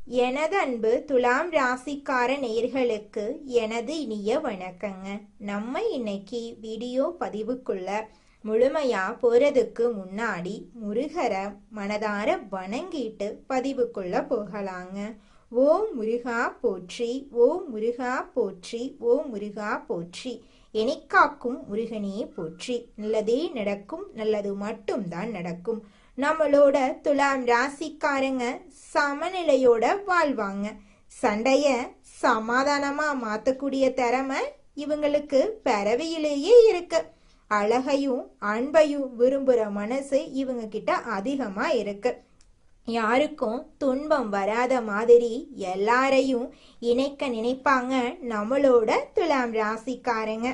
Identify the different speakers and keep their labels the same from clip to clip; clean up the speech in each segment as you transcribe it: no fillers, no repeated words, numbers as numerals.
Speaker 1: எனது அன்பு துலாம் ராசிக்கார நேயர்களுக்கு எனது இனிய வணக்கங்க. நம்ம இன்னைக்கு வீடியோ பதிவுக்குள்ள முழுமையா போறதுக்கு முன்னாடி முருகரை மனதார வணங்கிட்டு பதிவுக்குள்ள போகலாங்க. ஓம் முருகா போற்றி, ஓம் முருகா போற்றி, ஓம் முருகா போற்றி. எனிக்காக்கும் முருகனே போற்றி. நல்லதே நடக்கும், நல்லது மட்டும்தான் நடக்கும். நம்மளோட துலாம் ராசிக்காரங்க சமநிலையோட வாழ்வாங்க. சண்டைய சமாதானமா மாத்தக்கூடிய திறமை இவங்களுக்கு பிறவியிலேயே இருக்கு. அழகையும் அன்பையும் விரும்புற மனசு இவங்க கிட்ட அதிகமா இருக்கு. யாருக்கும் துன்பம் வராத மாதிரி எல்லாரையும் இணைக்க நினைப்பாங்க நம்மளோட துலாம் ராசிக்காரங்க.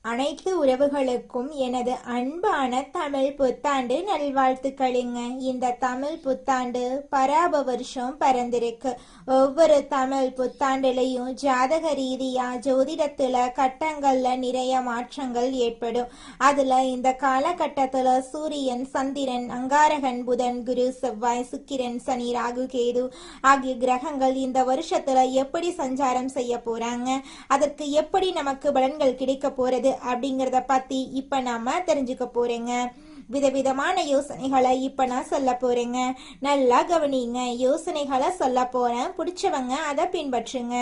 Speaker 1: அனைத்து உறவுகளுக்கும் எனது அன்பான தமிழ் புத்தாண்டு நல்வாழ்த்துக்களுங்க. இந்த தமிழ் புத்தாண்டு பராப வருஷம் பிறந்திருக்கு. ஒவ்வொரு தமிழ் புத்தாண்டுலையும் ஜாதக ரீதியா ஜோதிடத்துல கட்டங்கள்ல நிறைய மாற்றங்கள் ஏற்படும். அதுல இந்த காலகட்டத்துல சூரியன், சந்திரன், அங்காரகன், புதன், குரு, செவ்வாய், சுக்கிரன், சனி, ராகு, கேது ஆகிய கிரகங்கள் இந்த வருஷத்துல எப்படி சஞ்சாரம் செய்ய போறாங்க, அதற்கு எப்படி நமக்கு பலன்கள் கிடைக்க போறது அப்படிங்கறத பத்தி இப்ப நாம தெரிஞ்சுக்க போறேங்க. விதவிதமான யோசனைகளை இப்ப நான் சொல்ல போறேங்க. நல்லா கவனிங்க. யோசனைகளை சொல்ல போறேன், பிடிச்சவங்க அதை பின்பற்றுங்க.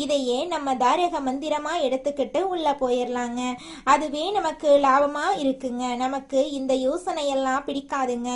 Speaker 1: இதையே நம்ம தாரக மந்திரமா எடுத்துக்கிட்டு உள்ள போயிடலாங்க. அதுவே நமக்கு லாபமா இருக்குங்க. நமக்கு இந்த யோசனையெல்லாம் பிடிக்காதுங்க.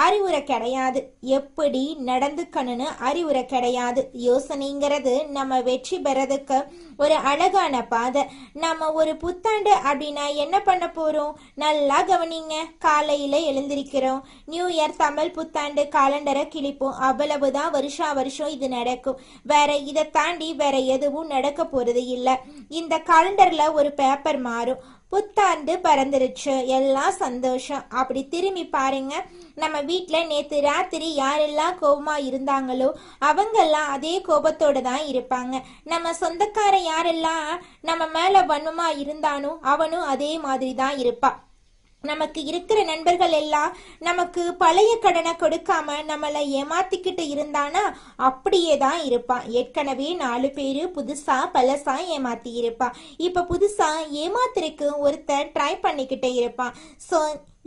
Speaker 1: அறிவுரை கிடையாது, எப்படி நடந்துக்கணும்னு அறிவுரை கிடையாது. யோசனைங்கிறது நம்ம வெற்றி பெறதுக்கு ஒரு அழகான பாதை. நம்ம ஒரு புத்தாண்டு அப்படின்னா என்ன பண்ண போறோம்? நல்லா கவனிங்க. காலையில எழுந்திருக்கிறோம், நியூ இயர் தமிழ் புத்தாண்டு காலண்டரை கிழிப்போம். அவ்வளவுதான். வருஷா வருஷம் இது நடக்கும். வேற இதை தாண்டி வேற எதுவும் நடக்க போறது இல்லை. இந்த காலண்டர்ல ஒரு பேப்பர் மாறும். புத்தாண்டு பறந்துருச்சு, எல்லாம் சந்தோஷம். அப்படி திரும்பி பாருங்க, நம்ம வீட்டுல நேத்து ராத்திரி யாரெல்லாம் கோபமா இருந்தாங்களோ அவங்கெல்லாம் அதே கோபத்தோட தான் இருப்பாங்க. நம்ம சொந்தக்கார யாரெல்லாம் நம்ம மேல வன்மமா இருந்தானோ அவனும் அதே மாதிரி தான் இருப்பான். நமக்கு இருக்கிற நண்பர்கள் எல்லாம் நமக்கு பழைய கடனை கொடுக்காம நம்மளை ஏமாத்திக்கிட்டு இருந்தானா அப்படியே தான் இருப்பான். ஏற்கனவே 4 பேரு புதுசா பழசா ஏமாத்தி இருப்பான். இப்ப புதுசா ஏமாத்திருக்கு ஒருத்தர் ட்ரை பண்ணிக்கிட்டே இருப்பான். ஸோ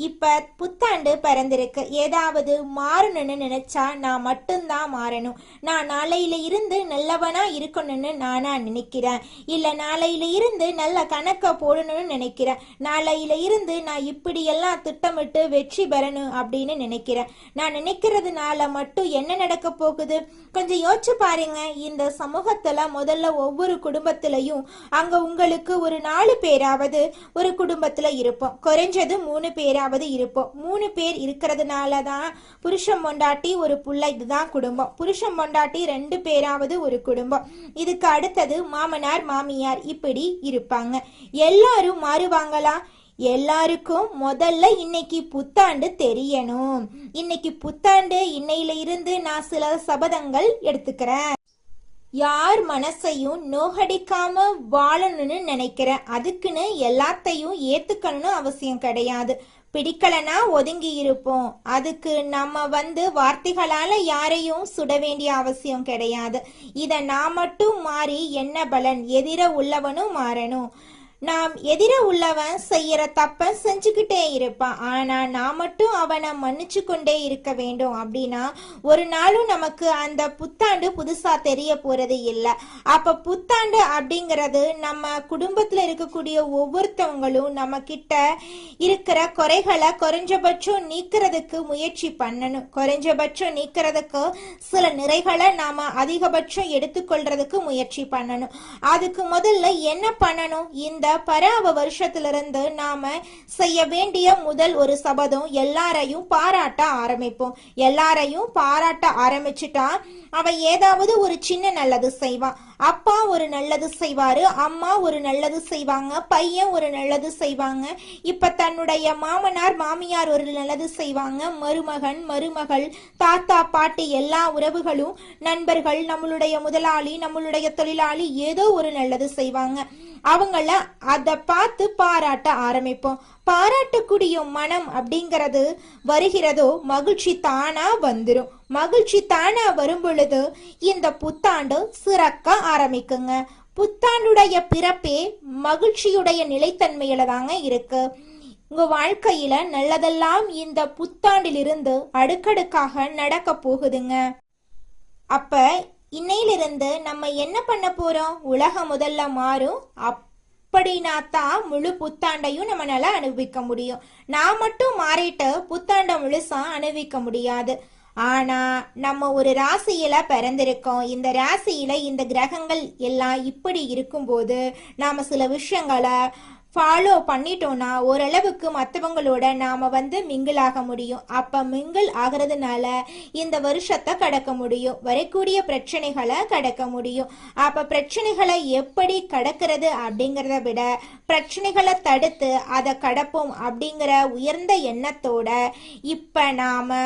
Speaker 1: இப்ப புத்தாண்டு பிறந்திருக்கு. ஏதாவது மாறணும்னு நினைச்சா நான் மட்டும்தான் மாறணும். நான் நாளையில இருந்து நல்லவனா இருக்கணும்னு நானா நினைக்கிறேன். இல்ல நாளையில இருந்து நல்ல கணக்க போடணும்னு நினைக்கிறேன். நாளையில இருந்து நான் இப்படி எல்லாம் திட்டமிட்டு வெற்றி பெறணும் அப்படின்னு நினைக்கிறேன். நான் நினைக்கிறதுனால மட்டும் என்ன நடக்க போகுது? கொஞ்சம் யோசிச்சு பாருங்க. இந்த சமூகத்துல முதல்ல ஒவ்வொரு குடும்பத்திலையும் அங்க உங்களுக்கு ஒரு 4 பேராவது ஒரு குடும்பத்துல இருப்போம். குறைஞ்சது 3 பேராவது இருப்போம். 3 பேர் இருக்கிறதுனாலதான் புருஷன் பொண்டாட்டி ஒரு புள்ள, இதுதான் குடும்பம். புருஷன் பொண்டாட்டி 2 பேராவது ஒரு குடும்பம். இதுக்கு அடுத்தது மாமனார் மாமியார் இப்படி இருப்பாங்க. எல்லாரும் மாறுவாங்களா? எல்லாருக்கும் முதல்ல இன்னைக்கு புத்தாண்டு தெரியணும். இன்னைக்கு புத்தாண்டு, இன்னையில இருந்து நான் சில சபதங்கள் எடுத்துக்கிறேன். யார் மனசையும் நோகடிக்காம வாழணும்னு நினைக்கிறேன். அதுக்குன்னு எல்லாத்தையும் ஏத்துக்கணும்னு அவசியம் கிடையாது. பிடிக்கலனா ஒதுங்கி இருப்போம். அதுக்கு நம்ம வார்த்தைகளால யாரையும் சுட வேண்டிய அவசியம் கிடையாது. இத நான் மட்டும் மாறி என்ன பலன்? எதிர உள்ளவனும் மாறணும். நாம் எதிர உள்ளவன் செய்யற தப்ப செஞ்சுக்கிட்டே இருப்பான். ஆனா நான் மட்டும் அவனை மன்னிச்சு கொண்டே இருக்க வேண்டும். அப்படின்னா ஒரு நாளும் நமக்கு அந்த புத்தாண்டு புதுசா தெரிய போறது இல்லை. அப்ப புத்தாண்டு அப்படிங்கிறது நம்ம குடும்பத்துல இருக்கக்கூடிய ஒவ்வொருத்தவங்களும் நம்ம கிட்ட இருக்கிற குறைகளை குறைஞ்சபட்சம் நீக்கிறதுக்கு முயற்சி பண்ணணும். குறைஞ்சபட்சம் நீக்கிறதுக்கு சில நிறைகளை நாம அதிகபட்சம் எடுத்துக்கொள்றதுக்கு முயற்சி பண்ணணும். அதுக்கு முதல்ல என்ன பண்ணணும்? இந்த பராவ வருஷத்திலிருந்து நாம செய்ய வேண்டிய முதல் ஒரு சபதம், எல்லாரையும் பாராட்ட ஆரம்பிப்போம். எல்லாரையும் பாராட்ட ஆரம்பிச்சுட்டா அவன் ஏதாவது ஒரு சின்ன நல்லது செய்வான். அப்பா ஒரு நல்லது செய்வாரு, அம்மா ஒரு நல்லது செய்வாங்க, பையன் ஒரு நல்லது செய்வாங்க. இப்ப தன்னுடைய மாமனார் மாமியார் ஒரு நல்லது செய்வாங்க, மருமகன் மருமகள், தாத்தா பாட்டி எல்லா உறவுகளும், நண்பர்கள், நம்மளுடைய முதலாளி, நம்மளுடைய தொழிலாளி ஏதோ ஒரு நல்லது செய்வாங்க. அவங்கள அதை பார்த்து பாராட்ட ஆரம்பிப்போம். பாராட்டக்கூடிய மனம் அப்படிங்கிறது வருகிறதோ மகிழ்ச்சி தானா வந்துடும். மகிழ்ச்சி தானா வரும் பொழுது இந்த புத்தாண்டு சிறக்க ஆரம்பிக்குங்க. புத்தாண்டுடைய பிறப்பே மகிழ்ச்சியுடைய நிலைத்தன்மையில தாங்க இருக்கு. உங்க வாழ்க்கையில நல்லதெல்லாம் இந்த புத்தாண்டிலிருந்து அடுக்கடுக்காக நடக்க போகுதுங்க. அப்ப இன்னையிலிருந்து நம்ம என்ன பண்ண போறோம்? உலகம் முதல்ல மாறும். அப்படின்னா தான் முழு புத்தாண்டையும் நம்மளால அனுபவிக்க முடியும். நான் மட்டும் மாறிட்டு புத்தாண்டை முழுசா அனுபவிக்க முடியாது. ஆனா நம்ம ஒரு ராசியில பிறந்திருக்கோம். இந்த ராசியில இந்த கிரகங்கள் எல்லாம் இப்படி இருக்கும்போது நாம சில விஷயங்களை ஃபாலோ பண்ணிட்டோம்னா ஓரளவுக்கு மற்றவங்களோட நாம மிங்கிள் ஆக முடியும். அப்ப மிங்கிள் ஆகிறதுனால இந்த வருஷத்தை கடக்க முடியும். வரக்கூடிய பிரச்சனைகளை கடக்க முடியும். அப்ப பிரச்சனைகளை எப்படி கடக்கிறது அப்படிங்கிறத விட பிரச்சனைகளை தடுத்து அதை கடப்போம் அப்படிங்கிற உயர்ந்த எண்ணத்தோட இப்ப நாம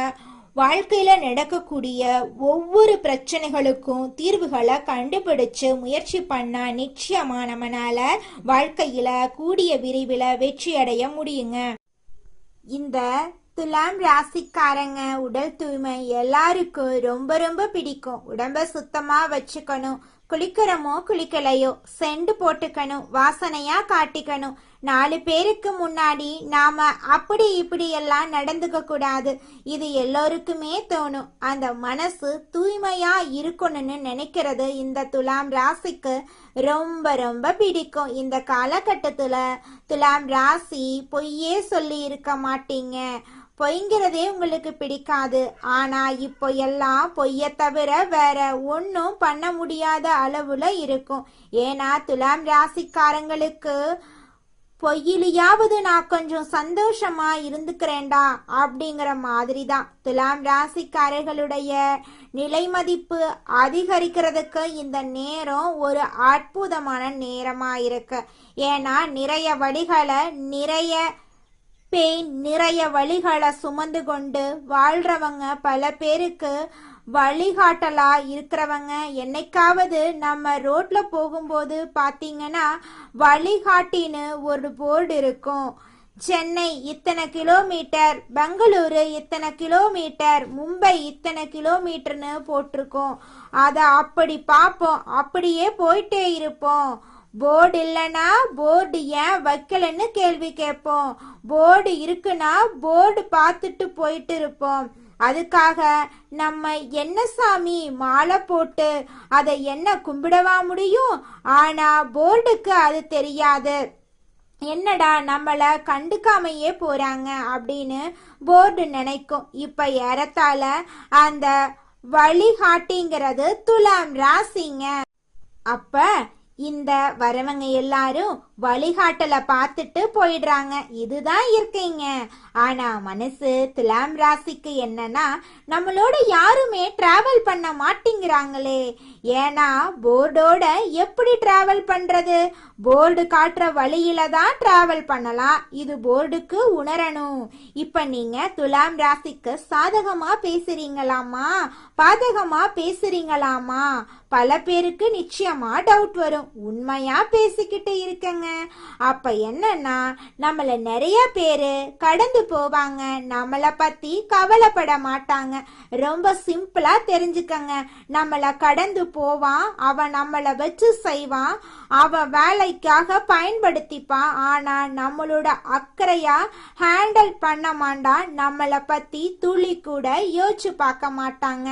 Speaker 1: வாழ்க்கையில நடக்கக்கூடிய ஒவ்வொரு பிரச்சனைகளுக்கும் தீர்வுகளை கண்டுபிடிச்சு முயற்சி பண்ணா நிச்சயமா நம்மனால வாழ்க்கையில கூடிய விரைவில் வெற்றி அடைய முடியுங்க. இந்த துலாம் ராசிக்காரங்க உடல் தூய்மை எல்லாருக்கும் ரொம்ப ரொம்ப பிடிக்கும். உடம்ப சுத்தமா வச்சுக்கணும். குளிக்கிறோமோ குளிக்கலையோ செண்டு போட்டுக்கணும், வாசனையா காட்டிக்கணும். 4 பேருக்கு முன்னாடி நாம அப்படி இப்படி எல்லாம் நடந்துக்க கூடாது. இது எல்லோருக்குமே தோணும். அந்த மனசு தூய்மையா இருக்கணும்னு நினைக்கிறது இந்த துலாம் ராசிக்கு ரொம்ப ரொம்ப பிடிக்கும். இந்த காலகட்டத்துல துலாம் ராசி பொய்யே சொல்லி இருக்க மாட்டீங்க. பொய்ங்கிறதே உங்களுக்கு பிடிக்காது. ஆனா இப்போ எல்லாம் பொய்ய தவிர வேற ஒன்னும் பண்ண முடியாத அளவுல இருக்கும். ஏன்னா துலாம் ராசிக்காரங்களுக்கு பொய்யிலையாவது நான் கொஞ்சம் சந்தோஷமா இருந்துக்கிறேன்டா அப்படிங்கிற மாதிரி தான். துலாம் ராசிக்காரர்களுடைய நிலை மதிப்பு அதிகரிக்கிறதுக்கு இந்த நேரம் ஒரு அற்புதமான நேரமா இருக்கு. ஏன்னா நிறைய வழிகளை நிறைய வழிகளை சுமந்து கொண்டு வாழ்றவங்க பல பேருக்கு வழிகாட்டலா இருக்கிறவங்க. என்னைக்காவது நம்ம ரோட்ல போகும்போது பாத்தீங்கன்னா வழிகாட்டின்னு ஒரு போர்டு இருக்கும். சென்னை இத்தனை கிலோமீட்டர், பெங்களூரு இத்தனை கிலோமீட்டர், மும்பை இத்தனை கிலோமீட்டர்னு போட்டிருக்கோம். அதை அப்படி பார்ப்போம், அப்படியே போயிட்டே இருப்போம். போர்டு இல்லைன்னா போர்டு ஏன் வைக்கலன்னு கேள்வி கேட்போம். போர்டு இருக்குன்னா போர்டு பார்த்துட்டு போயிட்டு இருப்போம். அதுக்காக நம்ம என்ன சாமி மாலை போட்டு அதை என்ன கும்பிடவா முடியும்? ஆனா போர்டுக்கு அது தெரியாது. என்னடா நம்மள கண்டுக்காமையே போறாங்க அப்படின்னு போர்டு நினைக்கும். இப்ப ஏறத்தாழ அந்த வழிகாட்டிங்கிறது துலாம் ராசிங்க. அப்ப இந்த வரவங்க எல்லாரும் வழிகாட்டலை பார்த்துட்டு போயிடுறாங்க. இதுதான் இருக்கீங்க. ஆனா மனசு துலாம் ராசிக்கு என்னன்னா நம்மளோட யாருமே டிராவல் பண்ண மாட்டேங்கிறாங்களே. ஏன்னா போர்டோட எப்படி டிராவல் பண்றது? போர்டு காட்டுற வழியில தான் டிராவல் பண்ணலாம். இது போர்டுக்கு உணரணும். இப்ப நீங்க துலாம் ராசிக்கு சாதகமா பேசுறீங்களாமா பாதகமா பேசுறீங்களாமா? பல பேருக்கு நிச்சயமா டவுட் வரும். உண்மையா பேசிக்கிட்டு இருக்கங்க. அப்ப என்னன்னா நம்மள நிறைய பேரு கடந்து போவாங்க. நம்மள பத்தி கவலைப்பட மாட்டாங்க. ரொம்ப சிம்பிளா தெரிஞ்சுக்கங்க. நம்மள கடந்து போவான், அவன் நம்மள வச்சு செய்வான், அவன் வேலைக்காக பயன்படுத்திப்பான். ஆனா நம்மளோட அக்கறையா ஹேண்டில் பண்ண மாட்டான். நம்மள பத்தி துளி கூட யோசிச்சு பார்க்க மாட்டாங்க.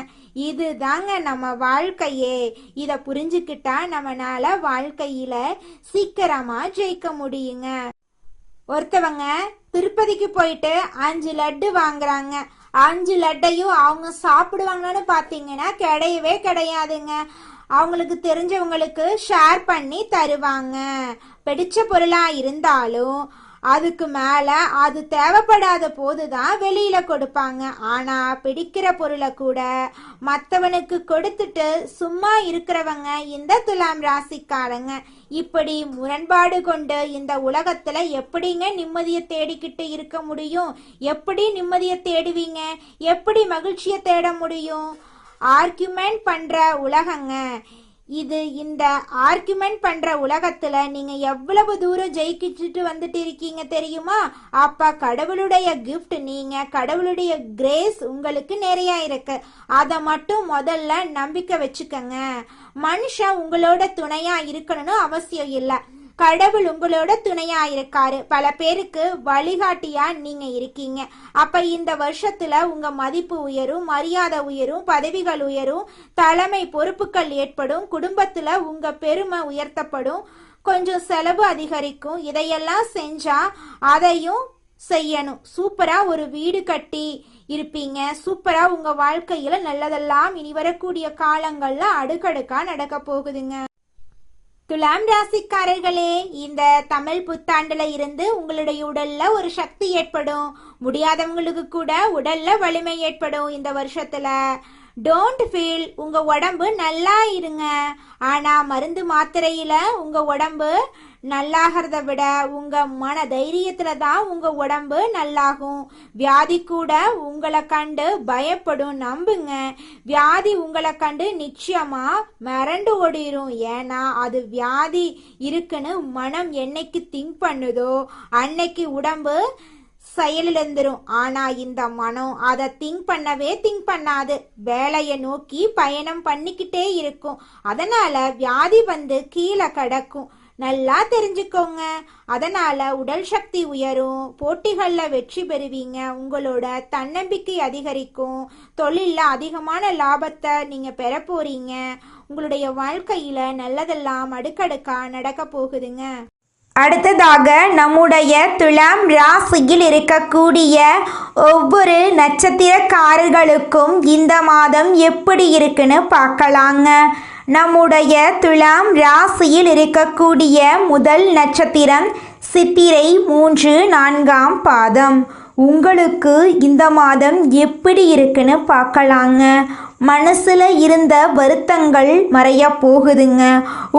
Speaker 1: இதுதாங்க நம்ம வாழ்க்கையே. இத புரிஞ்சுக்கிட்டா நம்மனால வாழ்க்கையில சீக்கிரமா ஜெயிக்க முடியுங்க. ஒருத்தவங்க திருப்பதிக்கு போயிட்டு 5 லட்டு வாங்குறாங்க. 5 லட்டையும் அவங்க சாப்பிடுவாங்கன்னு பாத்தீங்கன்னா கிடையவே கிடையாதுங்க. அவங்களுக்கு தெரிஞ்சவங்களுக்கு ஷேர் பண்ணி தருவாங்க. பிடிச்ச பொருளா இருந்தாலும் அதுக்கு மேல அது தேவைப்படாத போதுதான் வெளியில கொடுப்பாங்க. ஆனா பிடிக்கிற பொருளை கூட மற்றவனுக்கு கொடுத்துட்டு சும்மா இருக்கிறவங்க இந்த துலாம் ராசிக்காரங்க. இப்படி முரண்பாடு கொண்டு இந்த உலகத்துல எப்படிங்க நிம்மதியை தேடிக்கிட்டு இருக்க முடியும்? எப்படி நிம்மதியை தேடுவீங்க? எப்படி மகிழ்ச்சியை தேட முடியும்? ஆர்கியூமெண்ட் பண்ற உலகங்க. இது இந்த ஆர்குமெண்ட் பண்ற உலகத்துல நீங்க எவ்வளவு தூரம் ஜெயிக்கிச்சுட்டு வந்துட்டு இருக்கீங்க தெரியுமா? அப்ப கடவுளுடைய கிஃப்ட், நீங்க கடவுளுடைய கிரேஸ் உங்களுக்கு நிறைய இருக்கு. அத மட்டும் முதல்ல நம்பிக்கை வச்சுக்கங்க. மனுஷன் உங்களோட துணையா இருக்கணும்னு அவசியம் இல்லை. கடவுள் உங்களோட துணையா இருக்காரு. பல பேருக்கு வழிகாட்டியா நீங்க இருக்கீங்க. அப்ப இந்த வருஷத்துல உங்க மதிப்பு உயரும், மரியாதை உயரும், பதவிகள் உயரும், தலைமை பொறுப்புகள் ஏற்படும், குடும்பத்துல உங்க பெருமை உயர்த்தப்படும், கொஞ்சம் செலவு அதிகரிக்கும். இதையெல்லாம் செஞ்சா அதையும் செய்யணும். சூப்பரா ஒரு வீடு கட்டி இருப்பீங்க. சூப்பரா உங்க வாழ்க்கையில நல்லதெல்லாம் இனி வரக்கூடிய காலங்கள்ல அடுக்கடுக்கா நடக்க போகுதுங்க. துலாம் ராசிக்காரர்களே, இந்த தமிழ் புத்தாண்டுல இருந்து உங்களுடைய உடல்ல ஒரு சக்தி ஏற்படும். முடியாதவங்களுக்கு கூட உடல்ல வலிமை ஏற்படும். இந்த வருஷத்துல டோன்ட் ஃபீல், உங்க உடம்பு நல்லா இருங்க. ஆனா மருந்து மாத்திரையில உங்க உடம்பு நல்லாகிறத விட உங்க மன தைரியத்துல தான் உங்க உடம்பு நல்லாகும். வியாதி கூட உங்களை கண்டு பயப்படும். நம்புங்க, வியாதி உங்களை கண்டு நிச்சயமா மிரண்டு ஓடிரும். ஏன்னா அது வியாதி இருக்குன்னு மனம் என்னைக்கு திங்க் பண்ணுதோ அன்னைக்கு உடம்பு செயலிழந்துரும். ஆனா இந்த மனம் அதை திங்க் பண்ணாது. வேலையை நோக்கி பயணம் பண்ணிக்கிட்டே இருக்கும். அதனால வியாதி வந்து கீழே கிடக்கும். நல்லா தெரிஞ்சுக்கோங்க. அதனால உடல் சக்தி உயரும், போட்டிகள்ல வெற்றி பெறுவீங்க, உங்களோட தன்னம்பிக்கை அதிகரிக்கும், தொழில்ல அதிகமான லாபத்தை நீங்க பெற போறீங்க. உங்களுடைய வாழ்க்கையில நல்லதெல்லாம் அடுக்கடுக்கா நடக்க போகுதுங்க. அடுத்ததாக நம்முடைய துலாம் ராசியில் இருக்கக்கூடிய ஒவ்வொரு நட்சத்திரக்காரர்களுக்கும் இந்த மாதம் எப்படி இருக்குன்னு பார்க்கலாங்க. நம்முடைய துலாம் ராசியில் இருக்கக்கூடிய முதல் நட்சத்திரம் சித்திரை 3, 4ஆம் பாதம். உங்களுக்கு இந்த மாதம் எப்படி இருக்குன்னு பார்க்கலாங்க. மனசில் இருந்த வருத்தங்கள் மறைய போகுதுங்க.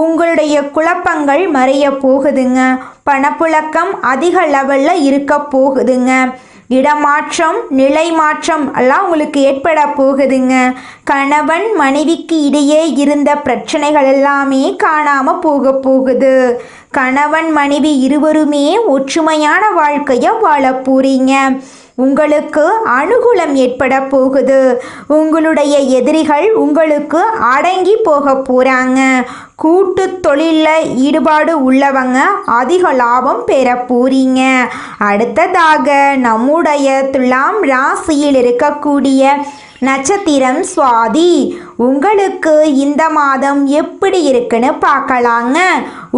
Speaker 1: உங்களுடைய குழப்பங்கள் மறைய போகுதுங்க. பணப்புழக்கம் அதிக லெவலில் இருக்க போகுதுங்க. இடமாற்றம், நிலை மாற்றம் எல்லாம் உங்களுக்கு ஏற்பட போகுதுங்க. கணவன் மனைவிக்கு இடையே இருந்த பிரச்சனைகள் எல்லாமே காணாம போகுது. கணவன் மனைவி இருவருமே ஒற்றுமையான வாழ்க்கையை வாழ போறீங்க. உங்களுக்கு அனுகூலம் ஏற்பட போகுது. உங்களுடைய எதிரிகள் உங்களுக்கு அடங்கி போக போறாங்க. கூட்டு தொழிலில் ஈடுபாடு உள்ளவங்க அதிக லாபம் பெற போறீங்க. அடுத்ததாக நம்முடைய துலாம் ராசியில் இருக்கக்கூடிய நட்சத்திரம் சுவாதி. உங்களுக்கு இந்த மாதம் எப்படி இருக்குன்னு பார்க்கலாங்க.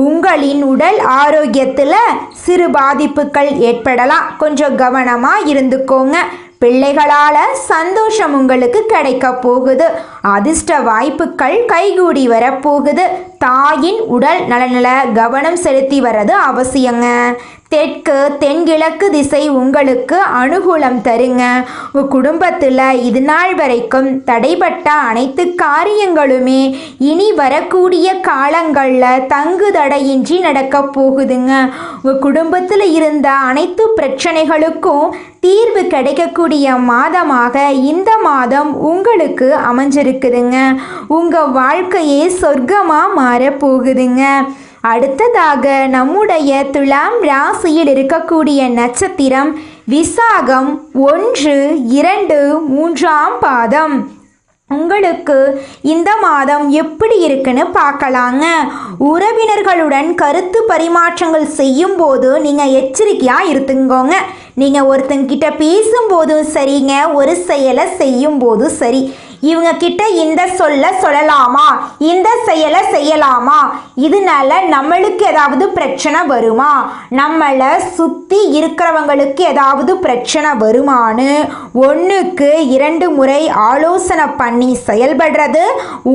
Speaker 1: உங்களின் உடல் ஆரோக்கியத்தில் சிறு பாதிப்புகள் ஏற்படலாம். கொஞ்சம் கவனமாக இருந்துக்கோங்க. பிள்ளைகளால் சந்தோஷம் உங்களுக்கு கிடைக்க போகுது. அதிர்ஷ்ட வாய்ப்புகள் கைகூடி வரப்போகுது. தாயின் உடல் நலனில் கவனம் செலுத்தி வர்றது அவசியங்க. தெற்கு தென்கிழக்கு திசை உங்களுக்கு அனுகூலம் தருங்க. உங்கள் குடும்பத்தில் இது நாள் வரைக்கும் தடைப்பட்ட அனைத்து காரியங்களுமே இனி வரக்கூடிய காலங்களில் தங்கு தடையின்றி நடக்க போகுதுங்க. உங்கள் குடும்பத்தில் இருந்த அனைத்து பிரச்சனைகளுக்கும் தீர்வு கிடைக்கக்கூடிய மாதமாக இந்த மாதம் உங்களுக்கு அமைஞ்சிருக்குதுங்க. உங்கள் வாழ்க்கையே சொர்க்கமாக மாறப்போகுதுங்க. அடுத்ததாக நம்முடைய துலாம் ராசியில் இருக்கக்கூடிய நட்சத்திரம் விசாகம் 1, 2, 3ஆம் பாதம். உங்களுக்கு இந்த மாதம் எப்படி இருக்குன்னு பார்க்கலாங்க. உறவினர்களுடன் கருத்து பரிமாற்றங்கள் செய்யும் போது நீங்கள் எச்சரிக்கையாக இருந்துக்கோங்க. நீங்கள் ஒருத்தங்கிட்ட பேசும்போதும் சரிங்க, ஒரு செயலை செய்யும் போதும் சரி, இவங்க கிட்ட இந்த சொல்லலாமா, இந்த செயலை செய்யலாமா, இதனால நம்மளுக்கு ஏதாவது பிரச்சனை வருமா, நம்மளை சுற்றி இருக்கிறவங்களுக்கு ஏதாவது பிரச்சனை வருமானு 1க்கு 2 முறை ஆலோசனை பண்ணி செயல்படுறது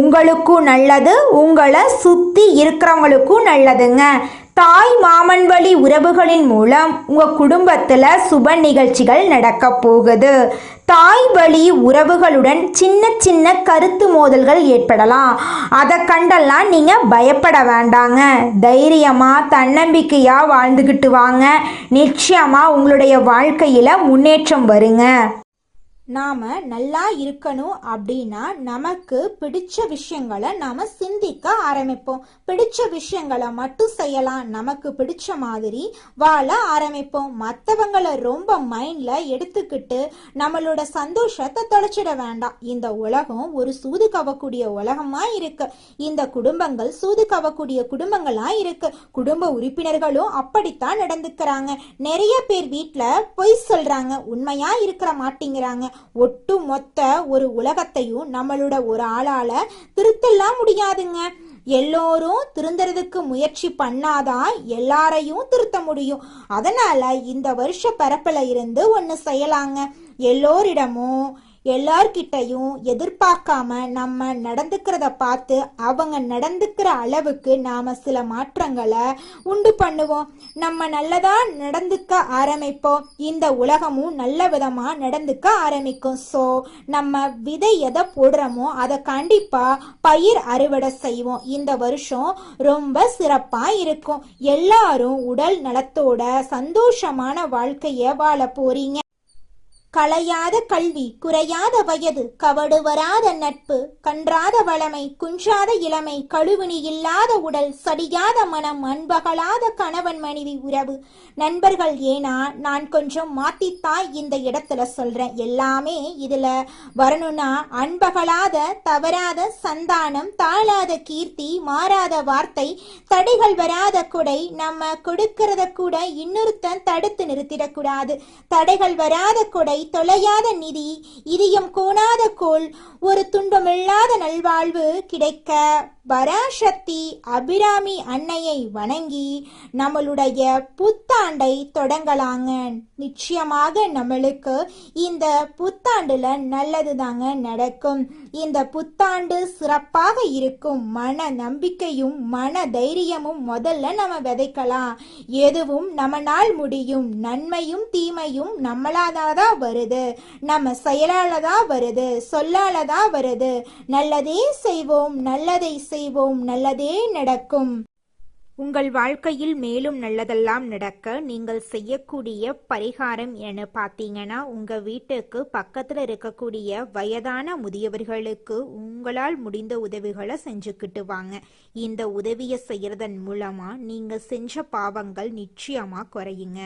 Speaker 1: உங்களுக்கும் நல்லது, உங்களை சுற்றி இருக்கிறவங்களுக்கும் நல்லதுங்க. தாய் மாமன் வழி உறவுகளின் மூலம் உங்கள் குடும்பத்தில் சுப நிகழ்ச்சிகள் நடக்க போகுது. தாய் வழி உறவுகளுடன் சின்ன சின்ன கருத்து மோதல்கள் ஏற்படலாம். அதை கண்டெல்லாம் நீங்கள் பயப்பட வேண்டாங்க. தைரியமாக தன்னம்பிக்கையாக வாழ்ந்துக்கிட்டு வாங்க. நிச்சயமாக உங்களுடைய வாழ்க்கையில் முன்னேற்றம் வருங்க. நாம நல்லா இருக்கணும் அப்படின்னா நமக்கு பிடிச்ச விஷயங்களை நாம சிந்திக்க ஆரம்பிப்போம். பிடிச்ச விஷயங்களை மட்டும் செய்யலாம், நமக்கு பிடிச்ச மாதிரி வாழ ஆரம்பிப்போம். மற்றவங்களை ரொம்ப மைண்ட்ல எடுத்துக்கிட்டு நம்மளோட சந்தோஷத்தை தொலைச்சிட வேண்டாம். இந்த உலகம் ஒரு சூது கவக்கூடிய உலகமா இருக்கு. இந்த குடும்பங்கள் சூது கவக்கூடிய குடும்பங்களா இருக்கு. குடும்ப உறுப்பினர்களும் அப்படித்தான் நடந்துக்கிறாங்க. நிறைய பேர் வீட்டுல பொய் சொல்றாங்க, உண்மையா இருக்கிற மாட்டேங்கிறாங்க. ஒட்டு மொத்த ஒரு உலகத்தையும் நம்மளோட ஒரு ஆளால திருத்தலாம் முடியாதுங்க. எல்லோரும் திருந்துறதுக்கு முயற்சி பண்ணாதான் எல்லாரையும் திருத்த முடியும். அதனால இந்த வருஷ பரப்புல இருந்து ஒண்ணு செய்யலாங்க. எல்லோரிடமும் எல்லார்கிட்டையும் எதிர்பார்க்காம நம்ம நடந்துக்கிறத பார்த்து அவங்க நடந்துக்கிற அளவுக்கு நாம சில மாற்றங்களை உண்டு பண்ணுவோம். நம்ம நல்லதா நடந்துக்க ஆரம்பிப்போம். இந்த உலகமும் நல்ல விதமா நடந்துக்க ஆரம்பிக்கும். ஸோ நம்ம விதை எதை போடுறோமோ அதை கண்டிப்பா பயிர் அறுவடை செய்வோம். இந்த வருஷம் ரொம்ப சிறப்பா இருக்கும். எல்லாரும் உடல் நலத்தோட சந்தோஷமான வாழ்க்கைய வாழ போறீங்க. களையாத கல்வி, குறையாத வயது, கவடு வராத நட்பு, கன்றாத வளமை, குன்றாத இளமை, கழுவினி இல்லாத உடல், சடியாத மனம், அன்பகலாத கணவன் மனைவி உறவு, நண்பர்கள். ஏன்னா நான் கொஞ்சம் மாத்தித்தான் இந்த இடத்துல சொல்றேன். எல்லாமே இதுல வரணும்னா அன்பகலாத, தவறாத சந்தானம், தாழாத கீர்த்தி, மாறாத வார்த்தை, தடைகள் வராத கொடை, நம்ம கொடுக்கறத கூட இன்னொருத்தன் தடுத்து நிறுத்திடக்கூடாது. தடைகள் வராத கொடை, தொலையாத நிதி, இதயம் கோணாத கோல், ஒரு துன்பமில்லாத நல்வாழ்வு கிடைக்க பராசக்தி அபிராமி அன்னையை வணங்கி நம்மளுடைய புத்தாண்டை தொடங்கலாங்க. நிச்சயமாக நம்மளுக்கு இந்த புத்தாண்டுல நல்லது தாங்க நடக்கும். இந்த புத்தாண்டு சிறப்பாக இருக்கும். மன நம்பிக்கையும் மன தைரியமும் முதல்ல நம்ம விதைக்கலாம். எதுவும் நம்மளால் முடியும். நன்மையும் தீமையும் நம்மளாதான் வருது, நம்ம செயலாலதான் வருது, சொல்லாலதான் வருது. நல்லதே செய்வோம், நல்லதை செய்வோம், நல்லதே நடக்கும். உங்கள் வாழ்க்கையில் மேலும் நல்லதெல்லாம் நடக்க நீங்கள் செய்யக்கூடிய பரிகாரம் என பார்த்தீங்கன்னா, உங்கள் வீட்டுக்கு பக்கத்தில் இருக்கக்கூடிய வயதான முதியவர்களுக்கு உங்களால் முடிந்த உதவிகளை செஞ்சுக்கிட்டு வாங்க. இந்த உதவியை செய்யறதன் மூலமாக நீங்கள் செஞ்ச பாவங்கள் நிச்சயமாக குறையுங்க.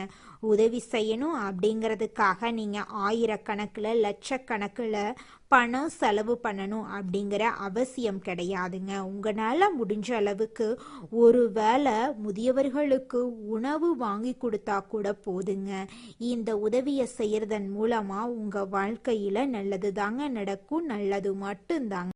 Speaker 1: உதவி செய்யணும் அப்படிங்கிறதுக்காக நீங்கள் ஆயிரக்கணக்கில் லட்சக்கணக்கில் பணம் செலவு பண்ணணும் அப்படிங்கிற அவசியம் கிடையாதுங்க. உங்களால் முடிஞ்ச அளவுக்கு ஒரு வேளை முதியவர்களுக்கு உணவு வாங்கி கொடுத்தா கூட போதுங்க. இந்த உதவியை செய்யறதன் மூலமாக உங்கள் வாழ்க்கையில் நல்லது தாங்க நடக்கும். நல்லது மட்டும்தாங்க.